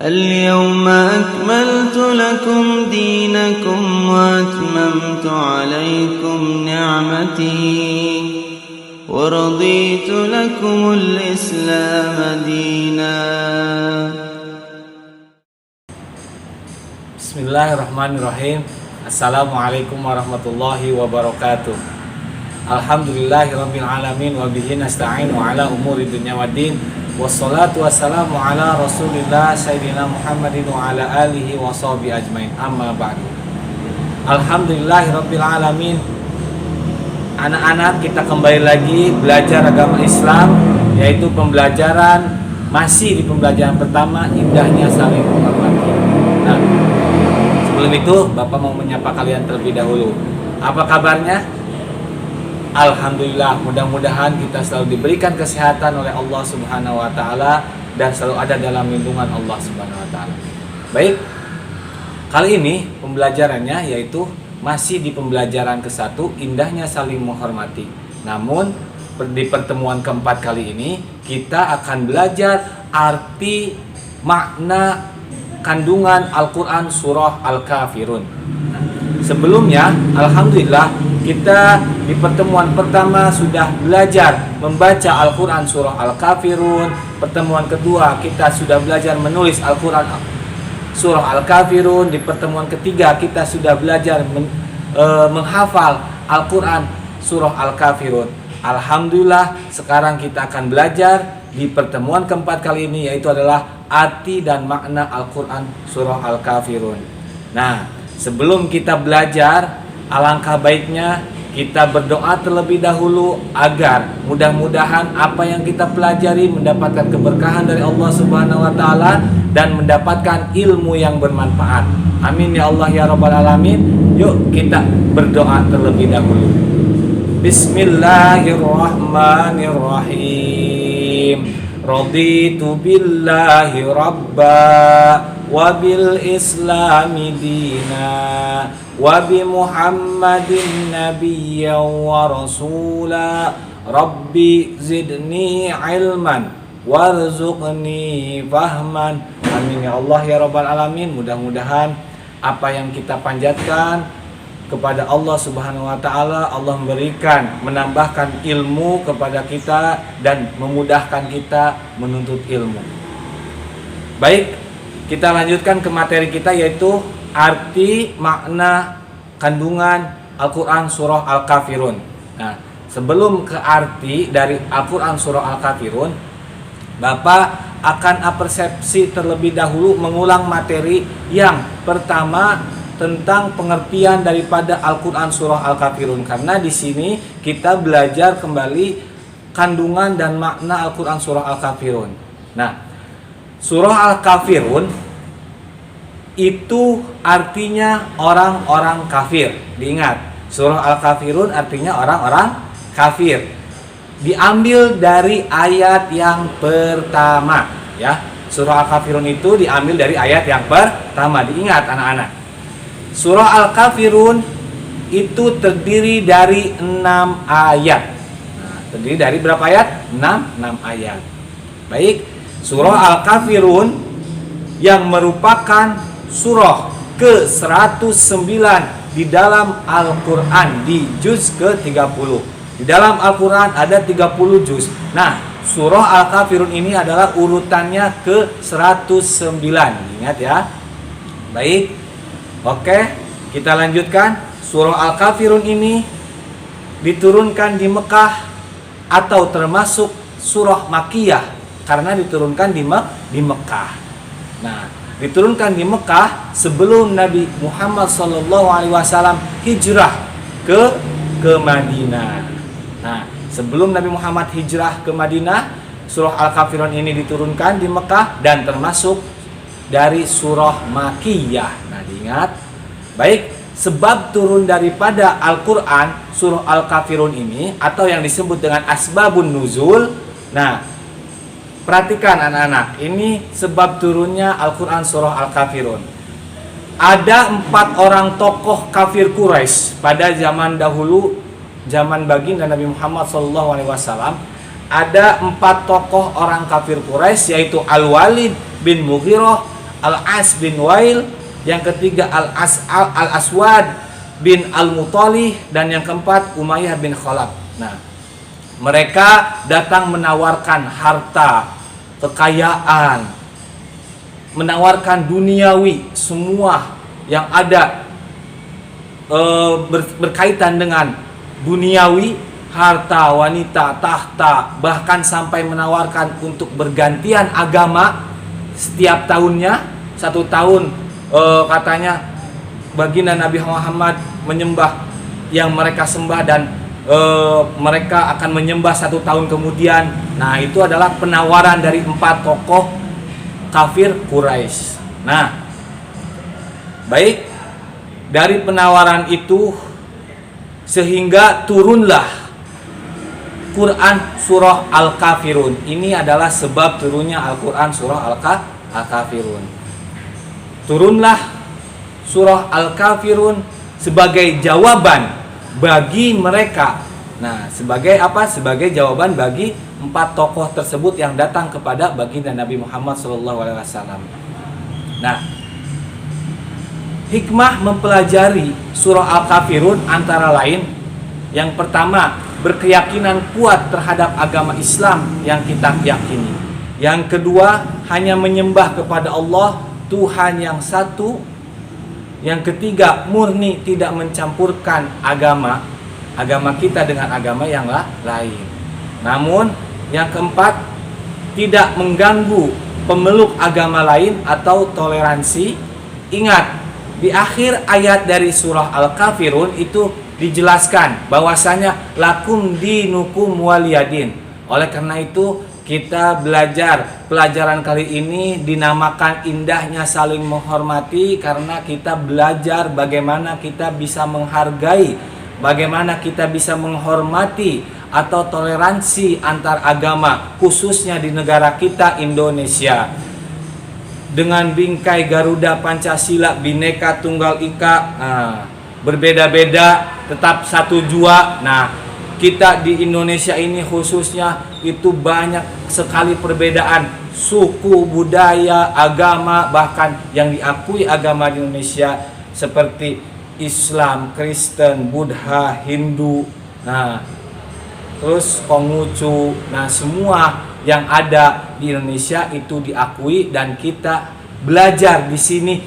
اليوم أكملت لكم دينكم وأتممت عليكم نعمتي ورضيت لكم الإسلام دينا. Bismillahirrahmanirrahim. Assalamualaikum warahmatullahi wabarakatuh. Alhamdulillahirabbil alamin wa bihi nasta'inu ala umuri dunya waddin. Wassalatu wassalamu ala Rasulillah sayyidina Muhammadin wa ala alihi wa sahbihi ajmain. Amma ba'du. Alhamdulillahirabbil alamin. Anak-anak, kita kembali lagi belajar agama Islam, yaitu pembelajaran masih di pembelajaran pertama, indahnya saling menghormati. Nah, sebelum itu Bapak mau menyapa kalian terlebih dahulu. Apa kabarnya? Alhamdulillah, mudah-mudahan kita selalu diberikan kesehatan oleh Allah Subhanahu wa taala dan selalu ada dalam lindungan Allah Subhanahu wa taala. Baik. Kali ini pembelajarannya yaitu masih di pembelajaran ke-1, indahnya saling menghormati. Namun di pertemuan keempat kali ini kita akan belajar arti makna kandungan Al-Quran surah Al-Kafirun. Sebelumnya, alhamdulillah, kita di pertemuan pertama sudah belajar membaca Al-Quran surah Al-Kafirun. Pertemuan kedua kita sudah belajar menulis Al-Quran surah Al-Kafirun. Di pertemuan ketiga kita sudah belajar menghafal Al-Quran surah Al-Kafirun. Alhamdulillah, sekarang kita akan belajar di pertemuan keempat kali ini, yaitu adalah arti dan makna Al-Quran surah Al-Kafirun. Nah, sebelum kita belajar, alangkah baiknya kita berdoa terlebih dahulu agar mudah-mudahan apa yang kita pelajari mendapatkan keberkahan dari Allah Subhanahu wa taala dan mendapatkan ilmu yang bermanfaat. Amin ya Allah ya rabbal alamin. Yuk kita berdoa terlebih dahulu. Bismillahirrahmanirrahim. Raditu billahi rabba wa bil islami dina wa bi muhammadin nabiyyan wa rasula. Rabbi zidni ilman warzuqni fahman. Amin ya Allah ya rabbal alamin. Mudah-mudahan apa yang kita panjatkan kepada Allah Subhanahu wa taala, Allah memberikan, menambahkan ilmu kepada kita dan memudahkan kita menuntut ilmu. Baik, kita lanjutkan ke materi kita, yaitu arti makna kandungan Al-Quran surah Al-Kafirun. Nah, sebelum ke arti dari Al-Quran surah Al-Kafirun, Bapak akan apersepsi terlebih dahulu mengulang materi yang pertama tentang pengertian daripada Al-Quran surah Al-Kafirun, karena di sini kita belajar kembali kandungan dan makna Al-Quran surah Al-Kafirun. Nah, surah Al-Kafirun itu artinya orang-orang kafir. Diingat, surah Al-Kafirun artinya orang-orang kafir. Diambil dari ayat yang pertama, ya. Surah Al-Kafirun itu diambil dari ayat yang pertama. Diingat anak-anak. Surah Al-Kafirun itu terdiri dari 6 ayat. Nah, terdiri dari berapa ayat? 6 ayat. Baik, surah Al-Kafirun yang merupakan surah ke-109 di dalam Al-Quran, di juz ke-30. Di dalam Al-Quran ada 30 juz. Nah, surah Al-Kafirun ini adalah urutannya ke-109. Ingat ya. Baik. Oke, kita lanjutkan. Surah Al-Kafirun ini diturunkan di Mekah atau termasuk surah Makkiyah karena diturunkan di Mekah. Nah, diturunkan di Mekah sebelum Nabi Muhammad SAW hijrah ke Madinah. Nah, sebelum Nabi Muhammad hijrah ke Madinah, surah Al-Kafirun ini diturunkan di Mekah dan termasuk dari surah Makkiyah. Nah, diingat. Baik, sebab turun daripada Al-Quran surah Al-Kafirun ini atau yang disebut dengan asbabun nuzul. Nah, perhatikan anak-anak, ini sebab turunnya Al-Quran surah Al-Kafirun. Ada 4 orang tokoh kafir Quraisy pada zaman dahulu, zaman baginda Nabi Muhammad SAW. Ada 4 tokoh orang kafir Quraisy, yaitu Al-Walid bin Mughirah, Al-As bin Wail, yang ketiga Al-Aswad bin Al-Muttalib, dan yang keempat Umayyah bin Khalaf. Nah, mereka datang menawarkan harta, kekayaan, menawarkan duniawi, semua yang ada berkaitan dengan duniawi, harta, wanita, tahta, bahkan sampai menawarkan untuk bergantian agama setiap tahunnya. 1 tahun katanya baginda Nabi Muhammad menyembah yang mereka sembah, dan mereka akan menyembah 1 tahun kemudian. Nah, itu adalah penawaran dari 4 tokoh kafir Quraisy. Nah, baik, dari penawaran itu sehingga turunlah Quran surah Al-Kafirun. Ini adalah sebab turunnya Al-Quran surah Al-Kafirun. Turunlah surah Al-Kafirun sebagai jawaban bagi mereka. Nah, sebagai apa? Sebagai jawaban bagi 4 tokoh tersebut yang datang kepada baginda Nabi Muhammad SAW. Nah, hikmah mempelajari surah Al-Kafirun antara lain, yang pertama, berkeyakinan kuat terhadap agama Islam yang kita yakini. Yang kedua, hanya menyembah kepada Allah, Tuhan yang satu. Yang ketiga, murni tidak mencampurkan agama kita dengan agama yang lain. Namun, yang keempat, tidak mengganggu pemeluk agama lain atau toleransi. Ingat, di akhir ayat dari surah Al-Kafirun itu dijelaskan bahwasanya lakum dinukum waliyadin. Oleh karena itu, kita belajar pelajaran kali ini dinamakan indahnya saling menghormati, karena kita belajar bagaimana kita bisa menghargai, bagaimana kita bisa menghormati atau toleransi antar agama, khususnya di negara kita Indonesia. Dengan bingkai Garuda Pancasila Bhinneka Tunggal Ika, berbeda-beda tetap satu jua. Nah, kita di Indonesia ini khususnya itu banyak sekali perbedaan suku, budaya, agama, bahkan yang diakui agama di Indonesia seperti Islam, Kristen, Buddha, Hindu, nah terus Konghucu. Nah, semua yang ada di Indonesia itu diakui, dan kita belajar di sini,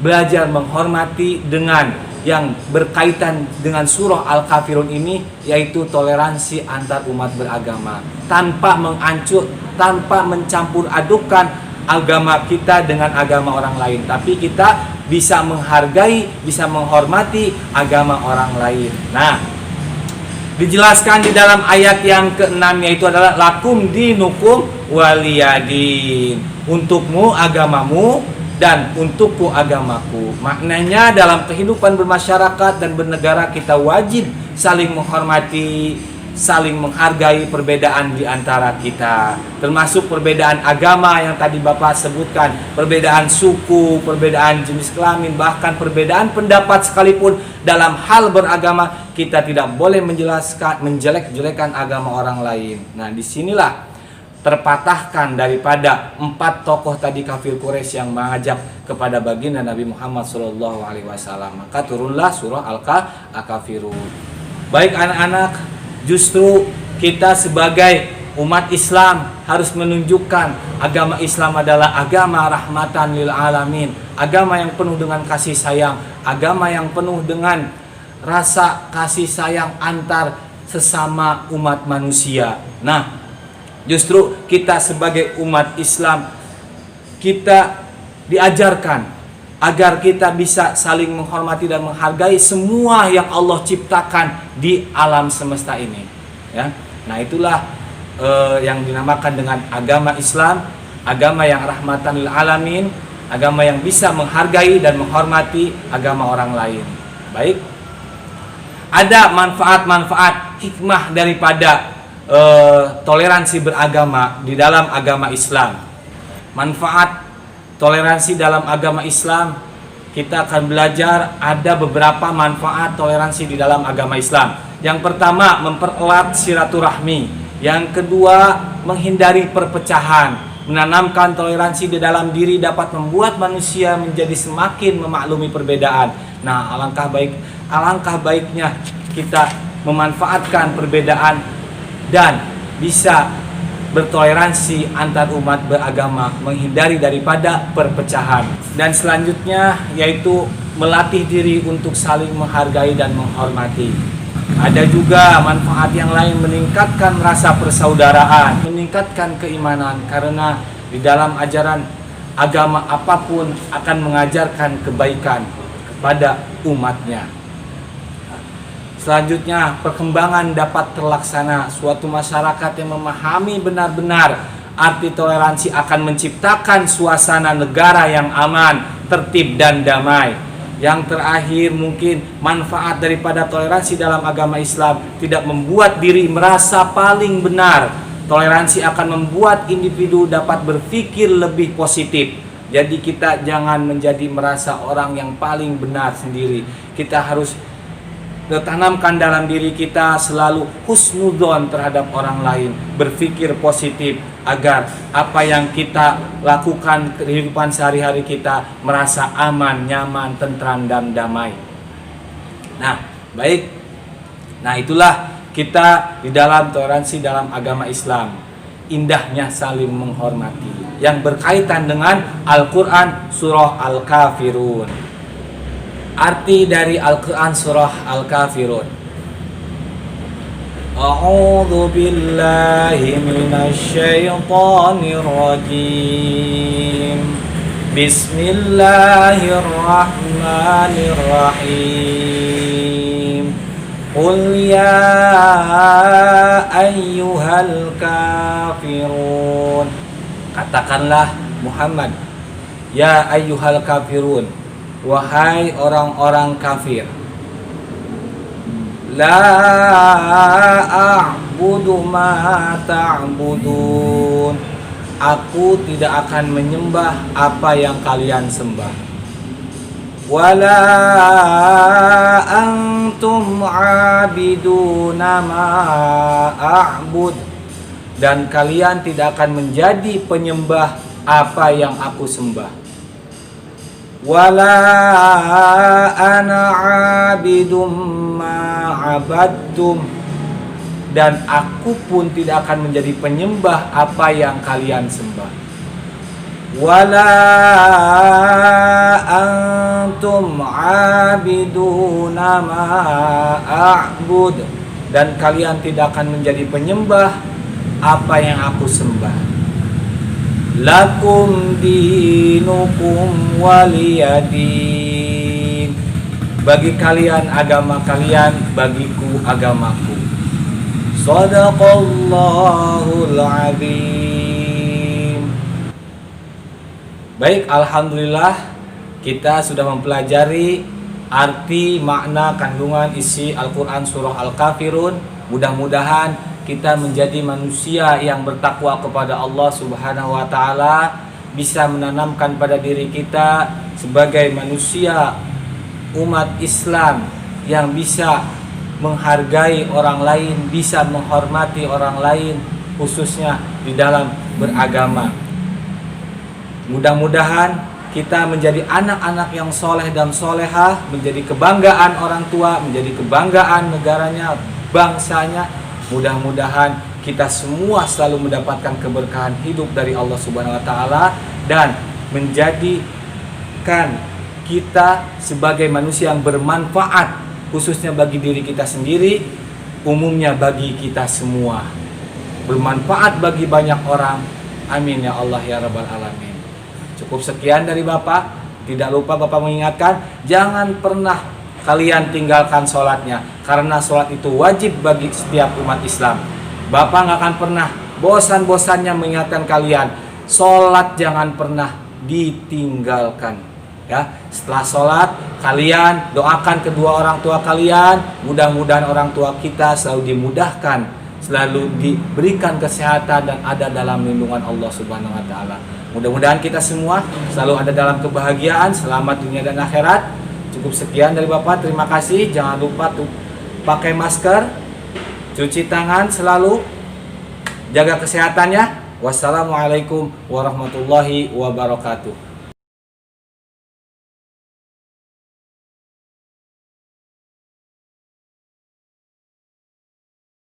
belajar menghormati dengan yang berkaitan dengan surah Al-Kafirun ini, yaitu toleransi antar umat beragama, tanpa tanpa mencampur adukan agama kita dengan agama orang lain, tapi kita bisa menghargai, bisa menghormati agama orang lain. Nah, dijelaskan di dalam ayat yang ke-6, yaitu adalah lakum dinukum waliyadin, untukmu agamamu dan untukku agamaku. Maknanya dalam kehidupan bermasyarakat dan bernegara kita wajib saling menghormati, saling menghargai perbedaan di antara kita, termasuk perbedaan agama yang tadi Bapak sebutkan, perbedaan suku, perbedaan jenis kelamin, bahkan perbedaan pendapat sekalipun. Dalam hal beragama kita tidak boleh menjelek-jelekan agama orang lain. Nah, disinilah terpatahkan daripada 4 tokoh tadi kafir Quraisy yang mengajak kepada baginda Nabi Muhammad SAW. Maka turunlah surah Al-Kafirun. Baik anak-anak, justru kita sebagai umat Islam harus menunjukkan agama Islam adalah agama rahmatan lil alamin, agama yang penuh dengan kasih sayang, agama yang penuh dengan rasa kasih sayang antar sesama umat manusia. Nah, justru kita sebagai umat Islam, kita diajarkan agar kita bisa saling menghormati dan menghargai semua yang Allah ciptakan di alam semesta ini, ya. Nah, itulah yang dinamakan dengan agama Islam, agama yang rahmatan lil alamin, agama yang bisa menghargai dan menghormati agama orang lain. Baik, ada manfaat-manfaat hikmah daripada toleransi beragama di dalam agama Islam. Manfaat toleransi dalam agama Islam, kita akan belajar ada beberapa manfaat toleransi di dalam agama Islam. Yang pertama, mempererat silaturahmi. Yang kedua, menghindari perpecahan. Menanamkan toleransi di dalam diri dapat membuat manusia menjadi semakin memaklumi perbedaan. Nah, alangkah baiknya kita memanfaatkan perbedaan dan bisa bertoleransi antar umat beragama, menghindari daripada perpecahan. Dan selanjutnya yaitu melatih diri untuk saling menghargai dan menghormati. Ada juga manfaat yang lain, meningkatkan rasa persaudaraan, meningkatkan keimanan, karena di dalam ajaran agama apapun akan mengajarkan kebaikan kepada umatnya. Selanjutnya, perkembangan dapat terlaksana. Suatu masyarakat yang memahami benar-benar arti toleransi akan menciptakan suasana negara yang aman, tertib dan damai. Yang terakhir, mungkin manfaat daripada toleransi dalam agama Islam tidak membuat diri merasa paling benar. Toleransi akan membuat individu dapat berpikir lebih positif. Jadi kita jangan menjadi merasa orang yang paling benar sendiri. Kita harus tanamkan dalam diri kita selalu husnudzon terhadap orang lain, berpikir positif agar apa yang kita lakukan kehidupan sehari-hari kita merasa aman, nyaman, tentram dan damai. Nah, baik. Nah, itulah kita di dalam toleransi dalam agama Islam. Indahnya saling menghormati yang berkaitan dengan Al-Qur'an surah Al-Kafirun. Arti dari Al-Quran surah Al-Kafirun. A'udzu billahi minasy syaithanir rajim. Bismillahirrahmanirrahim. Qul ya ayyuhal kafirun. Katakanlah Muhammad, ya ayyuhal kafirun, wahai orang-orang kafir. La a'budu ma ta'budun. Aku tidak akan menyembah apa yang kalian sembah. Wala antum 'abiduna ma a'bud. Dan kalian tidak akan menjadi penyembah apa yang aku sembah. Wala ana 'abidum ma 'abadtum. Dan aku pun tidak akan menjadi penyembah apa yang kalian sembah. Wala antum 'abiduna ma a'bud. Dan kalian tidak akan menjadi penyembah apa yang aku sembah. Lakum dinukum waliyadin. Bagi kalian agama kalian, bagiku agamaku. Shadaqallahul azim. Baik, alhamdulillah kita sudah mempelajari arti, makna, kandungan isi Al-Quran surah Al-Kafirun. Mudah-mudahan kita menjadi manusia yang bertakwa kepada Allah Subhanahu wa Ta'ala, bisa menanamkan pada diri kita sebagai manusia umat Islam yang bisa menghargai orang lain, bisa menghormati orang lain, khususnya di dalam beragama. Mudah-mudahan kita menjadi anak-anak yang soleh dan solehah, menjadi kebanggaan orang tua, menjadi kebanggaan negaranya, bangsanya. Mudah-mudahan kita semua selalu mendapatkan keberkahan hidup dari Allah Subhanahu wa Ta'ala dan menjadikan kita sebagai manusia yang bermanfaat, khususnya bagi diri kita sendiri, umumnya bagi kita semua, bermanfaat bagi banyak orang. Amin ya Allah ya Rabbal Alamin. Cukup sekian dari Bapak. Tidak lupa Bapak mengingatkan, jangan pernah kalian tinggalkan sholatnya, karena sholat itu wajib bagi setiap umat Islam. Bapak gak akan pernah bosan-bosannya mengingatkan kalian, sholat jangan pernah ditinggalkan. Ya, setelah sholat kalian doakan kedua orang tua kalian. Mudah-mudahan orang tua kita selalu dimudahkan, selalu diberikan kesehatan dan ada dalam lindungan Allah Subhanahu wa Ta'ala. Mudah-mudahan kita semua selalu ada dalam kebahagiaan, selamat dunia dan akhirat. Cukup sekian dari Bapak, terima kasih. Jangan lupa tuh pakai masker, cuci tangan selalu, jaga kesehatannya. Wassalamualaikum warahmatullahi wabarakatuh.